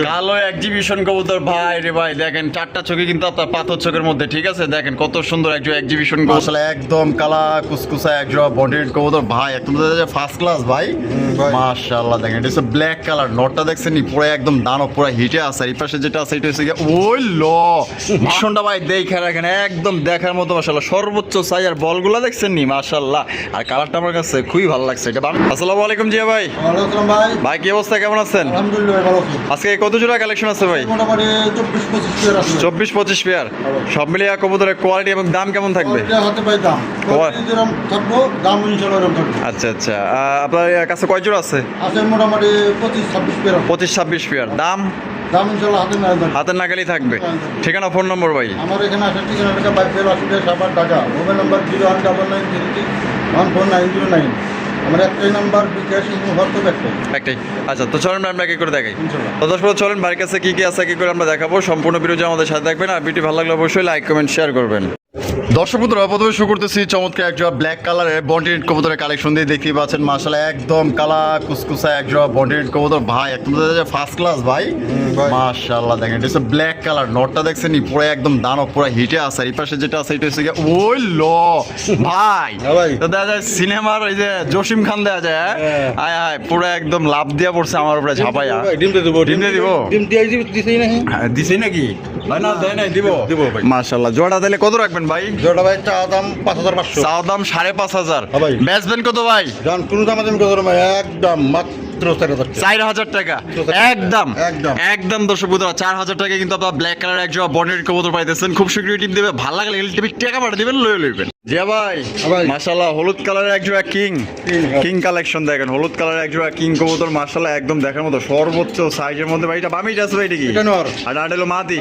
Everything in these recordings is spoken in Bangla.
কালো এক্সিবিশন কবুতর ভাই রে ভাই, দেখেন চারটা চোখে কিন্তু আপনার পাথর চোখের মধ্যে, ঠিক আছে? দেখেন কত সুন্দর একজন এক্সিবিশন আসলে একদম কালা কুসকুসা একজোড়া বডির কবুতর ভাই, একদম ফার্স্ট ক্লাস ভাই, মাশাআল্লাহ। দেখেন এটা হচ্ছে ব্ল্যাক কালার, নটটা দেখছেন নি পুরো একদম দানব, পুরো হিটে আছে। এই পাশে যেটা আছে এটা হচ্ছে ওই ভীষণটা ভাই দেখে রাখেন, একদম দেখার মতো মাশাআল্লাহ, সর্বোচ্চ সাইজ। আর বলগুলা দেখছেন নি মাশাআল্লাহ, আর কালারটা আমার কাছে খুবই ভালো লাগছে এটা। আসসালামু আলাইকুম জিয়া ভাই। ওয়ালাইকুম আসসালাম ভাই। ভাই কি অবস্থা, কেমন আছেন? আলহামদুলিল্লাহ ভালো আছি। আজকে কত জোড়া কালেকশন আছে ভাই? মোটামুটি 24-25 পেয়ার আছে। 24-25 পেয়ার, সব মিলিয়ে কবুতরের কোয়ালিটি এবং দাম কেমন থাকবে? হাতে পাই দাম যেরকম থাকবো, দাম ইনশাআল্লাহ এরকম থাকবে। আচ্ছা আচ্ছা, আপনার কাছে কয় জোড়া আছে? আছে মোটামুটি 25-26 পেয়ার। 25-26 পেয়ার, দাম ইনশাআল্লাহ হাতের নাগালেই থাকবে। ঠিকানা ফোন নম্বর ভাই? আমার এখানে আসার ঠিকানা বাইকের আসলে সাবার ঢাকা, মোবাইল নাম্বার 01993149009। আমার একটাই নাম্বার, বিকাশ হোয়াটসঅ্যাপ একটাই। আচ্ছা, তো চলেন আমরা কি করে দেখাই। তো দর্শক চলেন বাড়ির কাছে কি কি আছে কি করে আমরা দেখাবো। সম্পূর্ণ ভিডিও আমাদের সাথে দেখবেন, আর ভিডিও ভালো লাগলে অবশ্যই লাইক কমেন্ট শেয়ার করবেন। দর্শক বন্ধুরা, প্রথমে শুরু করতেছি চমৎকার একজোড়া ব্ল্যাক কালারের বন্ডিড কবুতরের কালেকশন দিয়ে দেখতেই পাচ্ছেন মাশাআল্লাহ, একদম কালা কুসকুসা একজোড়া বন্ডিড কবুতর ভাই, একদম ফার্স্ট ক্লাস ভাই, মাশাআল্লাহ। দেখেন এটা হচ্ছে ব্ল্যাক কালার, নটটা দেখছেন নি পুরো একদম দানব, পুরো হিটে আছে। এই পাশে যেটা আছে এটা হচ্ছে ওই ভাই, তো দেখা যায় সিনেমার ওই যে জসিম খান দেওয়া যায়, আয় হায় পুরো একদম লাভ দিয়া পড়ছে আমার উপরে ঝাপাইয়া। ডিম দিছি নাকি ভাই? না দেয় নাই, দিব ভাই। মাশাআল্লাহ, জোড়া দিলে কত রাখবেন ভাই? জোড়া ভাই চা দাম 5500। চা দাম 5,500। ভাই বেচবেন কত ভাই? জান কোনো দাম আমি কত ভাই, একদম মাত্র 4,000 টাকা। একদম একদম দর্শক বন্ধুরা, 4,000 টাকা কিন্তু আপনার ব্ল্যাক কালার একজোড়া বন্ডিড কবুতর পাইতেছেন। খুব শীঘ্রই টিম দেবে, ভালো লাগলে টিভি টাকা পাঠিয়ে দিবেন, লয়ে লইবেন। জিয়া ভাই মাশাআল্লাহ, হলুদ কালারের একজোড়া কিং কালেকশন দেখেন, হলুদ কালারের একজোড়া কিং কবুতর মাশাআল্লাহ, একদম দেখার মতো সর্বোচ্চ সাইজের মধ্যে ভাই। এটা বামিটা আছে ভাই? এটা কি? এটা নর। আর আডেলো মাদি।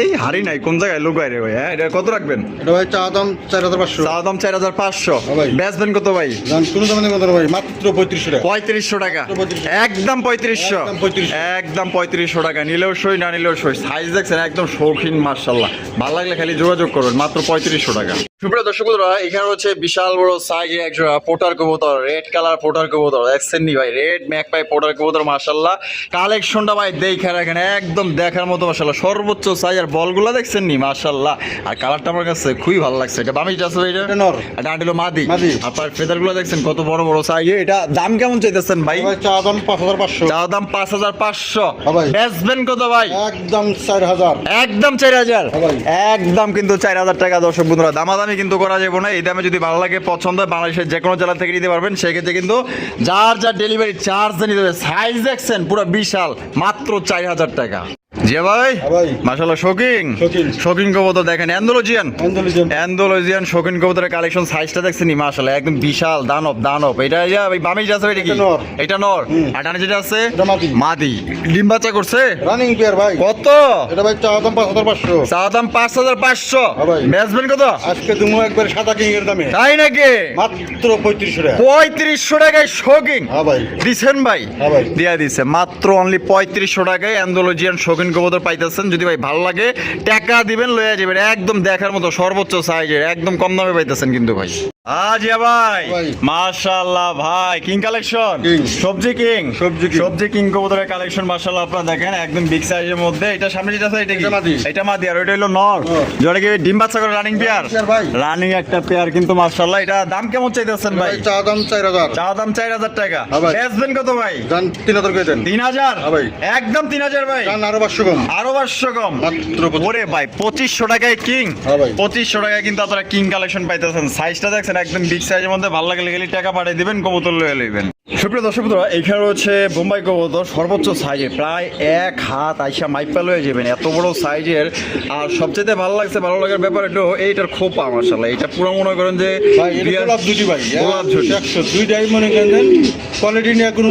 এই হারি নাই কোন জায়গায় লুকায় রে ভাই? হ্যাঁ, এটা কত রাখবেন? এটা ভাই চা দাম 4500। চা দাম 4500। বেচবেন কত ভাই? জান কোনো দাম নেই ভাই, মাত্র 3500 টাকা। 3500 টাকা, একদম 3500। একদম 3500 টাকা, নিলেও সই না নিলেও সই। সাইজ দেখছেন একদম শৌখিন মাশাআল্লাহ, ভালো লাগলে খালি যোগাযোগ করবেন, মাত্র 3500 টাকা। সুপ্রিয় দর্শক বন্ধুরা, এখানে হচ্ছে বিশাল বড় সাইজের একজোড়া পোটার কবুতর, রেড কালার পোটার কবুতর দেখছেন নি ভাই? রেড ম্যাকপাই পোটার কবুতর মাশাআল্লাহ, কালেকশনটা ভাই দেখে রাখেন, একদম দেখার মতো মাশাআল্লাহ, সর্বোচ্চ সাইজ। আর বলগুলা দেখছেন নি মাশাআল্লাহ, আর কালারটা আমার কাছে খুবই ভালো লাগছে। এটা বামিটা আছে ভাই? এটা নর। এটা আন্টিলো মাদি। আপনার ফেদারগুলো দেখছেন কত বড় বড় সাইজ। এটা দাম কেমন চাইতেছেন ভাই? চা দাম 5500। চা দাম 5500। বেচবেন কত ভাই? একদম 4000। একদম 4000। একদম কিন্তু 4000 টাকা। দর্শক বন্ধুরা, দামাদামি কিন্তু করা যাবে না। এই দামে যদি ভালো লাগে, পছন্দ হয়, বাংলাদেশের যে কোনো জেলা থেকে নিতে পারবেন। সেক্ষেত্রে কিন্তু যার ডেলিভারি চার্জ নিতে হবে। সাইজ দেখছেন পুরো বিশাল, মাত্র 4000 টাকা। জি ভাই মাশাআল্লাহ, শৌখিন কবুতর দেখেন, অ্যান্ডালুজিয়ান শৌখিন কবুতরের কালেকশন। সাইজটা দেখছেন নি মাশাআল্লাহ, একদম বিশাল দানব। এটা ভাই বামি আছে এটা কি? এটা নর। আর ডানে যেটা আছে মাদি, ডিম বাচ্চা করছে, রানিং পেয়ার ভাই। কত? এটা ভাই চা দাম 5500। চা দাম 5500। বেচবেন কত? আজকে তুমি একবার সাদা কিং এর দামে। তাই নাকি? মাত্র 3500 টাকা। 3500 টাকায় শৌখিন। হ্যাঁ ভাই দিছেন ভাই? দিয়া দিছে মাত্র অনলি 3500 টাকায় অ্যান্ডালুজিয়ান শৌখিন কবুতর পাইতেছেন। যদি ভাই ভালো লাগে টাকা দিবেন, লয়ে যাবেন। একদম দেখার মতো সর্বোচ্চ সাইজের, একদম কম দামে পাইতেছেন কিন্তু ভাই। আজিয়া ভাই মাশাআল্লাহ, ভাই কিং কালেকশন, সবজি কিং কবুতরের কালেকশন মাশাআল্লাহ। আপনারা দেখেন একদম বিগ সাইজের মধ্যে। এটা সামনে যেটা আছে এটা কি? এটা মাদি। আর ওইটা হলো নর, যেটা কি ডিম বাচ্চা করে রানিং পেয়ার। রানিং একটা পেয়ার কিন্তু মাশাআল্লাহ। এটা দাম কেমন চাইতেছেন ভাই? চা দাম 4000। চা দাম 4000 টাকা। বেচবেন কত ভাই? জান 3000 করে দেন। 3000। একদম 3000 ভাই। জান আরো 500 কম। আরো 500 কম মাত্র। ওরে ভাই 2500 টাকায় কিং। 2500 টাকায় কিন্তু আপনারা কিং কালেকশন পাইতেছেন। সাইজটা দেখছেন একদম বিগ সাইজের মধ্যে। ভালো লাগলে গেলে টাকা পাঠিয়ে দিবেন, কবুতর লয়ে লইবেন। সুপ্রিয় দর্শক বন্ধুরা, এখানে হচ্ছে বোম্বাই কবুতর, সর্বোচ্চ সাইজে প্রায় 1 হাত আইসা মাইপা লয়ে যাবেন, এত বড় সাইজের। আর সবচেয়ে ভালো লাগছে, ভালো লাগার ব্যাপার একটু এইটার খোপা মাশাআল্লাহ। এটা পুরো মনে করেন যে গোলাপ ঝুটি ভাই, গোলাপ ঝুটি 100 দুইটাই মনে করেন কোয়ালিটি নিয়ে কোনো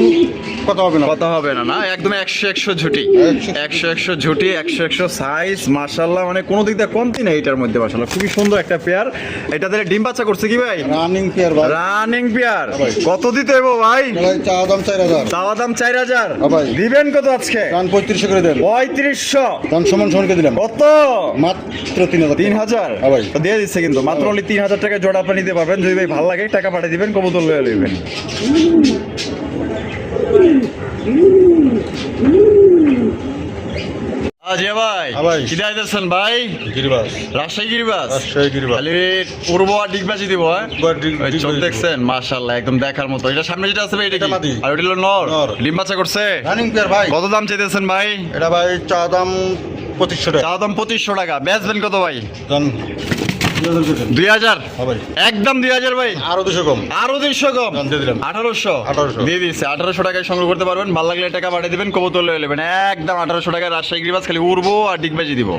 কথা হবে না। একদম 100 ঝুটি, 100 ঝুটি, 100 সাইজ মাশাআল্লাহ। মানে কোনো দিক দিয়ে কমতি নেই এটার মধ্যে মাশাআল্লাহ। খুবই সুন্দর একটা পেয়ার। এটা দিলে ডিম বাচ্চা করছে কি ভাই? Running pair. কত দিতে হইব ভাই? এটা ভাই চা দাম 4000। চাওয়া দাম 4000। হ্যাঁ ভাই। দিবেন কত আজকে? দাম 3500 করে দেন। 3500। দাম সমান সমান করে দিলাম। কত? মাত্র 3000। 3000। হ্যাঁ ভাই। তো দিয়ে দিচ্ছে কিন্তু মাত্র অনলি 3000 টাকা জোড়া আপনি নিতে পারবেন। যদি ভাই ভালো লাগে টাকা পাঠিয়ে দিবেন, কবুতর লয়ে লইবেন। আজিয়া ভাই, হ্যাঁ ভাই। কি দিতেছেন ভাই? গিরিবাস। রাজশাহী গিরিবাস। রাজশাহী গিরিবাস। খালি পূর্ব আর ডিগবাজি দিব, হ্যাঁ? একবার ওই চোখ দেখছেন মাশাআল্লাহ, একদম দেখার মতো। এটা সামনে যেটা আছে ভাই, এটা এটা কি? মাদি। আর ওটা হলো নর। নর। ডিম বাচ্চা করছে? রানিং পেয়ার ভাই। কত দাম চাইতেছেন ভাই? এটা ভাই চা দাম 2500 টাকা। চা দাম 2500 টাকা। বেচবেন কত ভাই? দাম 2000 করে দেন। 2000। হ্যাঁ ভাই। একদম 2000 ভাই। আরো 200 কম। আরো 200 কম। দাম দিয়ে দিলাম। 1800। 1800 দিয়ে দিচ্ছে। 1800 টাকায় সংগ্রহ করতে পারবেন। ভালো লাগলে টাকা পাঠিয়ে দিবেন, কবুতর লয়ে নেবেন। একদম 1800 টাকায় রাজশাহী গিরিবাস, খালি উড়বো আর ডিগবাজি দিব।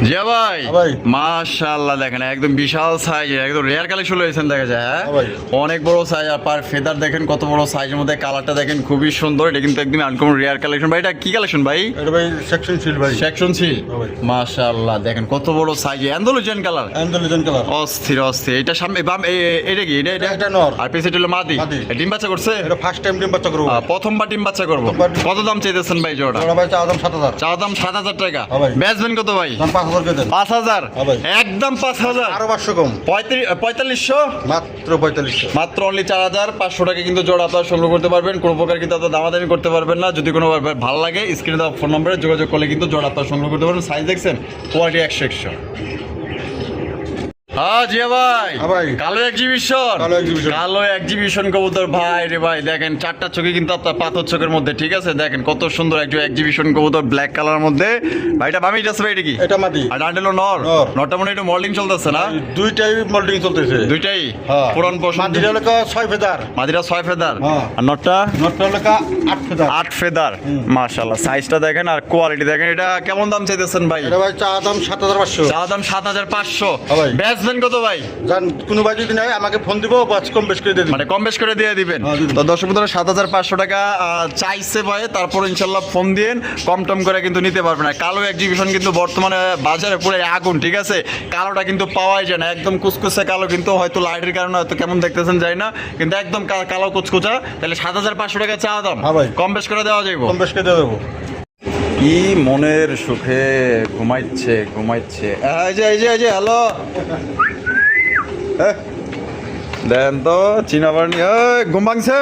জিয়া ভাই, হ্যাঁ ভাই। মাশাআল্লাহ দেখেন একদম বিশাল সাইজ, একদম রেয়ার কালেকশন হয়েছেন দেখা যায়, হ্যাঁ? হ্যাঁ ভাই। অনেক বড় সাইজ। আর পার ফেদার দেখেন কত বড় সাইজের মধ্যে, কালারটা দেখেন খুবই সুন্দর। এটা কিন্তু একদম আনকমন রেয়ার কালেকশন ভাই। এটা কি কালেকশন ভাই? এটা ভাই সেকশন সিল ভাই। সেকশন ছিল। হ্যাঁ ভাই। মাশাআল্লাহ দেখেন কত বড় size, Andalusian colour. Andalusian colour. অস্থির অস্থির। এটা সামনে বাম এটা কি? এটা এটা নর। আর পিছে হলো মাদি। মাদি। এ ডিম বাচ্চা করছে? এটা ফার্স্ট টাইম ডিম বাচ্চা করব। প্রথমবার ডিম বাচ্চা করবো। প্রথমবার। কত দাম চাইতেছেন ভাই জোড়া? ওটা ভাই চা দাম 7000। চা দাম 7000 টাকা। হ্যাঁ ভাই। বেচবেন কত ভাই? দাম 5000 করে দেন। 5000। হ্যাঁ ভাই। একদম 5000। আরো 500 কম। 4500। মাত্র 4500। মাত্র অনলি 4500 টাকা কিন্তু জোড়া আপনারা সংগ্রহ করতে পারবেন। কোনো প্রকার কিন্তু আপনারা দামাদামি করতে পারবেন না। যদি কোনো ভালো লাগে স্ক্রিনে দেওয়া ফোন নম্বরে যোগাযোগ করলে কিন্তু জোড়া আপনারা সংগ্রহ করতে পারবেন। সাইজ দেখছেন, কোয়ালিটি 100 হ্যাঁ জিয়া ভাই। হ্যাঁ ভাই। কালো এক্সিবিশন। কালো exhibition। কালো এক্সিবিশন কবুতর ভাই রে ভাই, দেখেন চারটা চোখে কিন্তু আপনার পাথর চোখের মধ্যে, ঠিক আছে? দেখেন কত সুন্দর একটা এক্সিবিশন কবুতর, ব্ল্যাক কালারের মধ্যে। ভাইটা বামি যাচ্ছে ভাই, এটা কি? এটা মাদি। আর ডান্ডেলো নর। নর। নরটা মনে হয় একটু মল্ডিং চলতেছে না? দুইটাই মোল্ডিং চলতেছে। দুইটাই হ্যাঁ। পুরান পশম। মাদিরা লেখা 6 ফেদার। মাদিরা 6 ফেদার। হ্যাঁ। আর নটটা নটটা লেখা 8 ফেদার। 8 ফেদার। মাশাআল্লাহ সাইজটা দেখেন আর কোয়ালিটি দেখেন। এটা কেমন দাম চাইতেছেন ভাই? এটা ভাই চা দাম 7500। চা দাম 7500। হ্যাঁ ভাই। বেচবেন কত ভাই? জান কোনো ভাই যদি নাই আমাকে ফোন দিব, বাস কম বেশ করে দিয়ে দিবেন। মানে কম বেশ করে দিয়ে দিবেন। হ্যাঁ, দিয়ে দিবেন। তো দর্শক বন্ধুরা 7500 টাকা চাইছে ভাই, তারপর ইনশাল্লাহ ফোন দিন, কম টম করে কিন্তু নিতে পারবেন। আর কালো এক্সিবিশন কিন্তু বর্তমানে বাজারে পুরো আগুন, ঠিক আছে? কালোটা কিন্তু পাওয়াই যায় না, একদম কুচকুচে কালো, কিন্তু হয়তো লাইটের কারণে হয়তো কেমন দেখতেছেন যায় না, কিন্তু একদম কালো কুচকুচা। তাহলে 7500 টাকা চা দাম। হ্যাঁ ভাই। কম বেশ করে দেওয়া যাইব। কম বেশ করে দিয়ে দেবো। কি মনের সুখে ঘুমাইছে ঘুমাইছে। এই যে হ্যালো, দেন তো চিনা বাড়ি ঘুম ভাঙছে।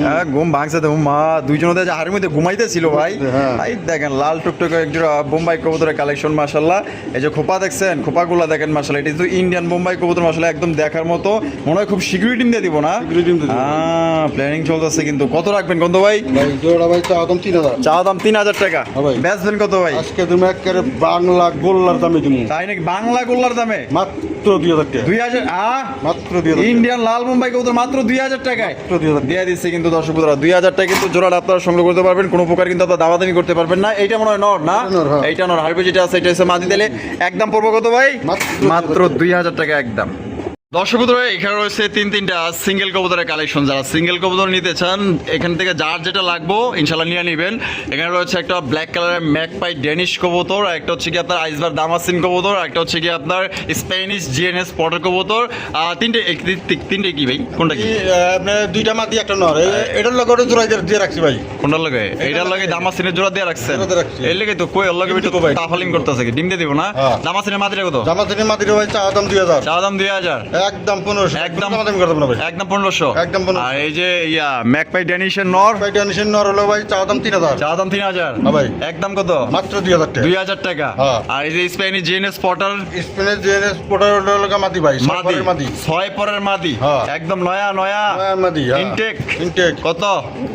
হ্যাঁ ঘুম ভাঙছে তো মা, দুইজন ওদের হাড়ির মধ্যে ঘুমাইতেছিল ভাই। হ্যাঁ। এই দেখেন লাল টুকটুকে একজোড়া বোম্বাই কবুতরের কালেকশন মাশাল্লাহ। এই যে খোপা দেখছেন, খোপাগুলা দেখেন মাশাল্লাহ। এটা তো ইন্ডিয়ান বোম্বাই কবুতর মাশাল্লাহ, একদম দেখার মতো। মনে হয় খুব শীঘ্রই ডিম দিয়ে দিব না? শীঘ্রই ডিম দিয়ে দিব। প্ল্যানিং চলতেছে কিন্তু। কত রাখবেন কত ভাই? ভাই জোড়া ভাই চা দাম 3000। চা দাম 3000 টাকা। হ্যাঁ ভাই। বেচবেন কত ভাই? আজকে তুমি একেবারে বাংলা গোল্লার দামে দিমু। তাই নাকি? বাংলা গোল্লার দামে মাত্র 2000 টাকা। 2000। মাত্র 2000 টাকা। ইন্ডিয়ান লাল মুম্বাই কবুতর মাত্র 2000 টাকায় মাত্র 2000 টাকা। দিয়ে দিচ্ছে কিন্তু দর্শক বন্ধুরা। 2000 টাকা কিন্তু জোড়াটা আপনারা সংগ্রহ করতে পারবেন। কোনো প্রকার কিন্তু আপনারা দামাদামি করতে পারবেন না। এইটা মনে হয় নর না? এটা নর, হ্যাঁ। এইটা নর। হারবে যেটা আছে এটা হচ্ছে মাদি। দিলে একদম পড়বো কত ভাই? মাত্র 2000 টাকা একদম। দর্শক বন্ধুরা এখানে রয়েছে তিনটা সিঙ্গেল কবুতরের কালেকশন। যারা সিঙ্গেল কবুতর নিতে চান এখান থেকে যার যেটা লাগবে ইনশাল্লাহ নিয়ে নেবেন। এখানে রয়েছে একটা ব্ল্যাক কালারের ম্যাকপাই ডেনিশ কবুতর, একটা হচ্ছে কি আপনার আইসবার দামাসিন কবুতর, একটা হচ্ছে কি আপনার স্প্যানিশ জিএনএস পটার কবুতর। তিনটে কি ভাই? কোনটা কি? আপনার দুইটা মাদি একটা নর। এটার লগে ওটা জোড়া দিয়ে রাখছি ভাই। কোনটার লাগে? এইটার লাগে দামাসিনের জোড়া দিয়ে রাখছেন? জোড়া দিয়ে রাখছি। এর লাগে তো কই, এর লাগে ডিম দিব ভাই। তাফালিং করতেছে কি? ডিম দিয়ে দিব না? হ্যাঁ। দামাসিনের মাদিটা কত? জামাতিনি মাদিরা ভাই চা দাম 2000। চা দাম 2000। একদম 1500। একদম দামাদামি করতে না ভাই। একদম 1500। একদম 1500। আর এই যে ম্যাকপাই ডেনিশের নর, ভাই টেনশন নর হলো ভাই চা দাম 3000। চা দাম 3000। হ্যাঁ ভাই। একদম কত? মাত্র 2000 টাকা। 2000 টাকা। হ্যাঁ। আর এই যে স্প্যানিশ জিএনএস পটার স্পেনের জেএনএস পোটার হলো মাদি ভাই। মাদি, মাদি। 6 পরের মাদি। হ্যাঁ। একদম নয়া নয়া মাদি। ইনটেক। ইনটেক। কত?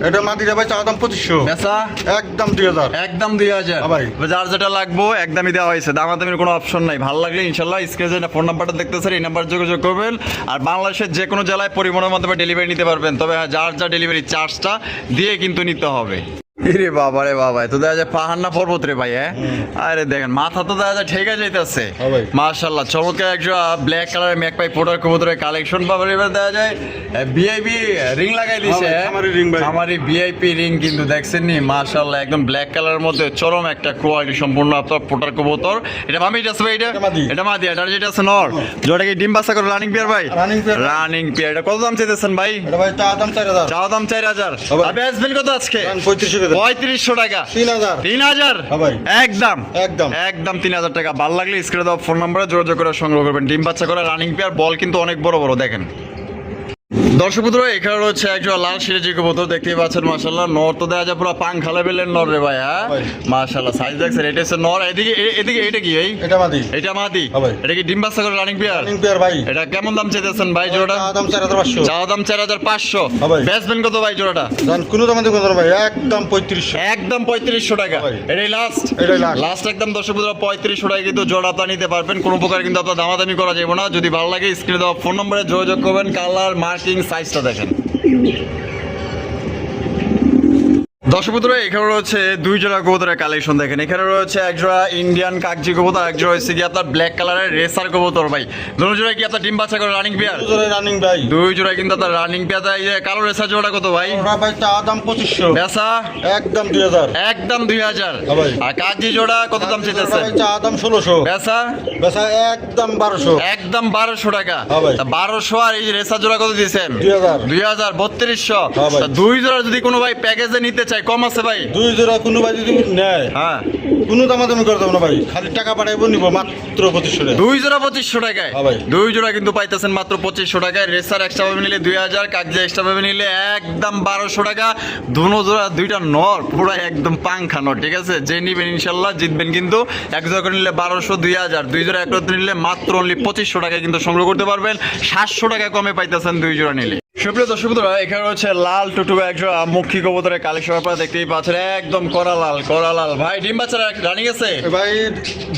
এটা মাদিরা ভাই চা দাম 2500। বেচা একদম 2000। একদম 2000। হ্যাঁ ভাই। যার যেটা লাগবে একদমই দেওয়া হয়েছে, দামাদামির কোনো অপশন নাই। ভালো লাগলে ইনশাল্লাহ স্ক্রিনে যে ফোন নাম্বারটা দেখতেছেন এই নাম্বার যোগাযোগ করবেন। আর বাংলাদেশের যে কোনো জেলায় পরিবহনের মাধ্যমে ডেলিভারি নিতে পারবেন। তবে যার যা ডেলিভারি চার্জটা দিয়ে কিন্তু নিতে হবে। রে বাবা রে বাবা, তো দেখা যায় পাহাড় না পর্বত রে ভাই। হ্যাঁ আরে দেখেন মাথা তো দেখা যায় ঠেকে যাইতেছে। হ্যাঁ ভাই। মাশাআল্লাহ চমৎকার একটা ব্ল্যাক কালারের ম্যাকপাই পোটার কবুতরের কালেকশন পাবেন। এবার দেখা যায় ভিআইপি রিং লাগাই দিছে। হ্যাঁ ভাই, খামারি ring ভাই। আমারই ভিআইপি রিং কিন্তু দেখছেন নি, মাশাআল্লাহ একদম ব্ল্যাক কালারের মধ্যে চরম একটা কোয়ালিটি সম্পূর্ণ আপনার পোটার কবুতর। এটা মামি আছে ভাই, এটা এটা মাদি। এটা মাদি, এটা যেটা আছে নর। জোড়া কি ডিম বাচ্চা করে রানিং পেয়ার ভাই? Running pair। Running pair. এটা কত দাম চাইতেছেন ভাই? এটা ভাই চা দাম 4000। চাওয়া দাম 4000। হবে। আর বেচবেন কত আজকে? 3500 টাকা। 3500 টাকা। 3000। 3000 হ্যাঁ ভাই। একদম একদম। একদম 3000 টাকা। ভালো লাগলে স্ক্রিনে দেওয়া ফোন নম্বরে যোগাযোগ করে সংগ্রহ করবেন। ডিম বাচ্চা করে রানিং পেয়ার, বল কিন্তু অনেক বড় বড় দেখেন। দর্শক বন্ধুরা এখানে রয়েছে একজন লাল সিরাজি কবুতর, দেখতেই পাচ্ছেন মাশাআল্লাহ। নর তো দেখা যায় পুরো পাংখা লেভেলের নর রে ভাই। হ্যাঁ ভাই। মাশাআল্লাহ সাইজ দেখছেন, এটা হচ্ছে নর। এদিকে এদিকে এটা কি ভাই? এটা মাদি। এটা মাদি। হ্যাঁ ভাই। এটা কি ডিম বাচ্চা করে রানিং পেয়ার? রানিং পেয়ার ভাই। এটা কেমন দাম চাইতেছেন ভাই জোড়াটা? চা দাম 4500। চাওয়া দাম 4500। হ্যাঁ ভাই। বেচবেন কত ভাই জোড়াটা? জান কোনো দাম দিবেন না ভাই, একদম 3500। একদম 3500 টাকা। ভাই। এটাই লাস্ট। এটাই last। লাস্ট একদম দর্শক বন্ধুরা 3500 টাকা কিন্তু জোড়া আপনারা নিতে পারবেন। কোনো প্রকার কিন্তু আপনার দামাদামি করা যাবে না। যদি ভালো লাগে স্ক্রিনে দেওয়া ফোন নম্বরে যোগাযোগ করবেন। কালার মার্কিং সাইজটা দেখেন। দর্শক বন্ধুরা এখানে রয়েছে দুই জোড়া কবুতরের কালেকশন দেখেন। এখানে রয়েছে এক জোড়া ইন্ডিয়ান কাকজি কবুতর, এক জোড়া হচ্ছে কি আপনার ব্ল্যাক কালারের রেসার কবুতর ভাই। দুটো জোড়া কি আপনার ডিম বাচ্চা করে রানিং পেয়ার? দুজোড়াই রানিং ভাই। দুই জোড়া কিন্তু আপনার রানিং পেয়ার। এই যে কালো রেসার জোড়া কত ভাই? ওরা ভাই চা দাম 2500। বেচা একদম 2000। একদম 2000। হ্যাঁ ভাই। আর কাকজি জোড়া কত দাম চাইতেছেন? ভাই চা দাম 1600। বেচা বেচা একদম 1200। একদম 1200 টাকা। হ্যাঁ ভাই। তা 1200 আর এই যে রেসার জোড়া কত দিয়েছেন? 2000। 2000 3200। হ্যাঁ ভাই। তা দুই জোড়া যদি কোনো ভাই প্যাকেজে নিতে চাই কম আছে ভাই? দুই জোড়া কোনো ভাই যদি নেয় হ্যাঁ কোনো দামাদামি করে দেবো না ভাই, খালি টাকা পাঠাইবো নিবো মাত্র 2500 টাকা। দুই জোড়া 2500 টাকায়। হ্যাঁ ভাই। দুই জোড়া কিন্তু পাইতেছেন মাত্র 2500 টাকায়। রেসার এক্সট্রা ভাবে নিলে 2000, কাকজি এক্সট্রা ভাবে নিলে একদম 1200 টাকা। দুনো জোড়া দুইটা নর পুরো একদম পাংখা নর, ঠিক আছে? যে নিবেন ইনশাল্লাহ জিতবেন কিন্তু। এক জোড়া করে নিলে 1200, 2000, দুই জোড়া একত্রে নিলে মাত্র অনলি 2500 টাকায় কিন্তু সংগ্রহ করতে পারবেন। 700 টাকা কমে পাইতেছেন দুই জোড়া নিলে। সুপ্রিয় দর্শক বন্ধুরা এখানে হচ্ছে লাল টুটুকা একজোড়া মুখী কবুতরের কালেকশন আপনারা দেখতেই পাচ্ছেন। একদম করা লাল ভাই। ডিম বাচ্চা রানিং আছে এ ভাই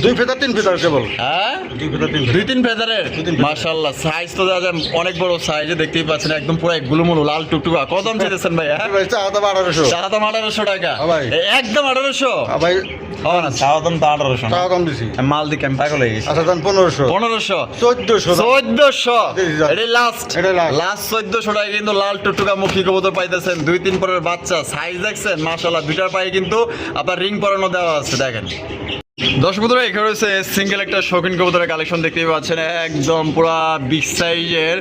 2 ফেদার 3 ফেদার কেবল। হ্যাঁ 2 ফেদার 3 ফেদার। 2-3 ফেদারের। দুই তিন ফেদার। মাশাআল্লাহ সাইজ তো দাদা অনেক বড় সাইজে দেখতেই পাচ্ছেন। একদম পুরো গুলুমুলু লাল টুকটুকা। কত দাম চাইতেছেন ভাই? হ্যাঁ ভাই চা দাম 1800। চা দাম 1800 টাকা। হ্যাঁ ভাই। একদম 1800। ভাই হবে না, চা দাম তো 1800 চা না। দাম দিছি। মাল দিকে আমি পাগল হয়ে গেছি। আচ্ছা দাম 1500। 1500 1400। 1400। দিছি। এটাই লাস্ট। এটাই last। লাস্ট 1400 টাকা কিন্তু লাল টুকটুকা মুখী কবুতর পাইতেছেন। 2-3 পরের বাচ্চা সাইজ দেখছেন মাশাআল্লাহ। দুইটার পায়ে কিন্তু আপনার রিং পরানো দেওয়া আছে দেখেন। দর্শক বন্ধুরা এখানে রয়েছে সিঙ্গেল একটা শৌখিন কবুতরের কালেকশন দেখতেই পাচ্ছেন। একদম পুরা বিগ সাইজের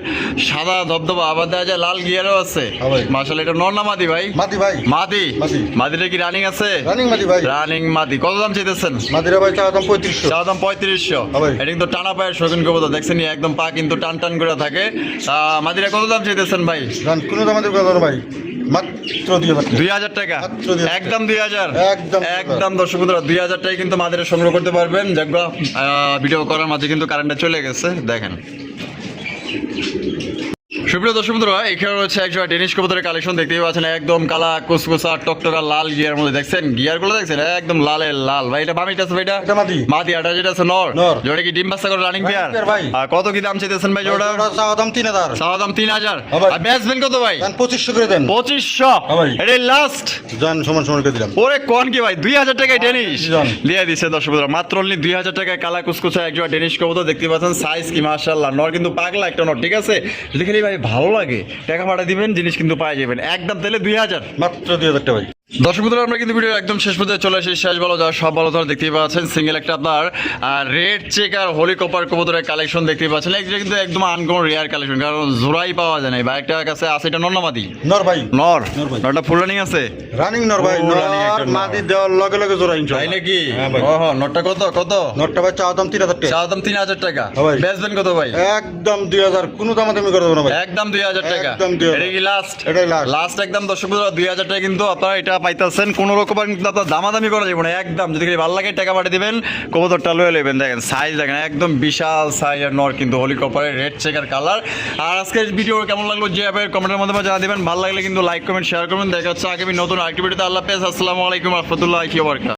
সাদা ধবধবা, আবার দেখা যায় লাল গিয়ারও আছে। হ্যাঁ ভাই। মাশাআল্লাহ এটা নর না মাদি ভাই? মাদি ভাই। মাদি। মাদি। মাদিটা কি রানিং আছে? রানিং মাদি ভাই। রানিং মাদি। কত দাম চাইতেছেন? মাদিরা ভাই চা দাম 3500। চা দাম 3500। হ্যাঁ ভাই। এটা কিন্তু টানা পায়ের শৌখিন কবুতর দেখছেন নি, একদম পা কিন্তু টান টান করে থাকে। মাদিরা কত দাম চাইতেছেন ভাই? জান কোনো দামাদামি করে দেবো না ভাই, মাত্র 2000 টাকা। 2000 টাকা। মাত্র 2000 একদম 2000। একদম। একদম দর্শক বন্ধুরা 2000 টাকায় কিন্তু মাদিরা সংগ্রহ করতে পারবেন। যেগুলো ভিডিও করার মাঝে কিন্তু কারেন্টটা চলে গেছে দেখেন। সুপ্রিয় দর্শক বন্ধুরা এখানে রয়েছে একজোড়া ডেনিশ কবুতরের কালেকশন দেখতেই পাচ্ছেন। একদম কালা কুসকুসা টকটকা লাল গিয়ার মধ্যে দেখছেন। গিয়ারগুলো দেখছেন একদম লালের লাল ভাই। এটা বামিটা আছে ভাই? এটা মাদি। মাদি। আর যেটা আছে নর। নর। জোড়া কি ডিম বাচ্চা করে রানিং পেয়ার? Running pair ভাই। আর কত কি দাম চাইতেছেন ভাই জোড়া? ওরা চা দাম 3000। চাওয়া দাম 3000। হ্যাঁ ভাই। আর বেচবেন কত ভাই? জান 2500 করে দেন। 2500। হ্যাঁ ভাই। এটাই লাস্ট। জান সমান সমান করে দিলাম। ওরে কোন কি ভাই 2000 টাকায় ডেনিশ জান। দিয়ে দিছে দর্শক বন্ধুরা। মাত্র অনলি 2000 টাকায় কালা কুসকুসা একজোড়া ডেনিশ কবুতর দেখতে পাচ্ছেন। সাইজ কি মাশাআল্লাহ। নর কিন্তু পাগলা একটা নর, ঠিক আছে? যদি খালি ভাই ভালো লাগে টাকা পাঠা দিবেন, জিনিস কিন্তু পাওয়া যাবেন একদম তাহলে 2000। মাত্র 2000 টাকা ভাই। দর্শক বন্ধুরা আমরা কিন্তু ভিডিও একদম শেষ পর্যায়ে চলে এসেছি। শেষ ভালো যাওয়ার সব ভালো ধর দেখতেই পাচ্ছেন। সিঙ্গেল একটা আপনার রেড চেক আর হোলি কপার কবুতরের কালেকশন দেখতেই পাচ্ছেন। এটা কিন্তু একদম আনকমন রেয়ার কালেকশন, কারণ জোড়াই পাওয়া যায় না। বা একটা কাছে আছে এটা নর না মাদি? নর ভাই। নর। নর ভাই। নরটা ফুল রানিং আছে? রানিং নর ভাই। ও, running একটা নর নর। মাদি দেওয়ার লগে লগে জোড়া তাই ইনশাআল্লাহ। নাকি? হ্যাঁ ভাই। ওহো নরটা কত কত? নরটা ভাই চা দাম 3000 টাকা। চা দাম 3000 টাকা। হ্যাঁ ভাই। বেচবেন কত ভাই? একদম 2000, কোনো দামাদামি করে দেবো না ভাই। একদম 2000 টাকা। একদম 2000 এটা কি লাস্ট? এটাই last। লাস্ট একদম দর্শক বন্ধুরা 2000 টাকা কিন্তু আপনারা এটা পাইতেছেন। কোনো রকম কিন্তু আপনার দামাদামি করা যাবে না। একদম যদি ভালো লাগে টাকা পাঠিয়ে দিবেন, কবুতরটা লয়ে নেবেন। দেখেন সাইজ দেখেন একদম বিশাল সাইজের নর কিন্তু হোলি কপারের রেড চেকার কালার। আর আজকের ভিডিও কেমন লাগলো যে কমেন্টের মাধ্যমে জানা দিবেন। ভালো লাগলে কিন্তু লাইক কমেন্ট শেয়ার করবেন। দেখা হচ্ছে আগামী নতুন আরেকটি ভিডিওতে। আল্লাহ হাফেজ। আসসালামু আলাইকুম ওয়া রাহমাতুল্লাহি ওয়া বারাকাতুহু।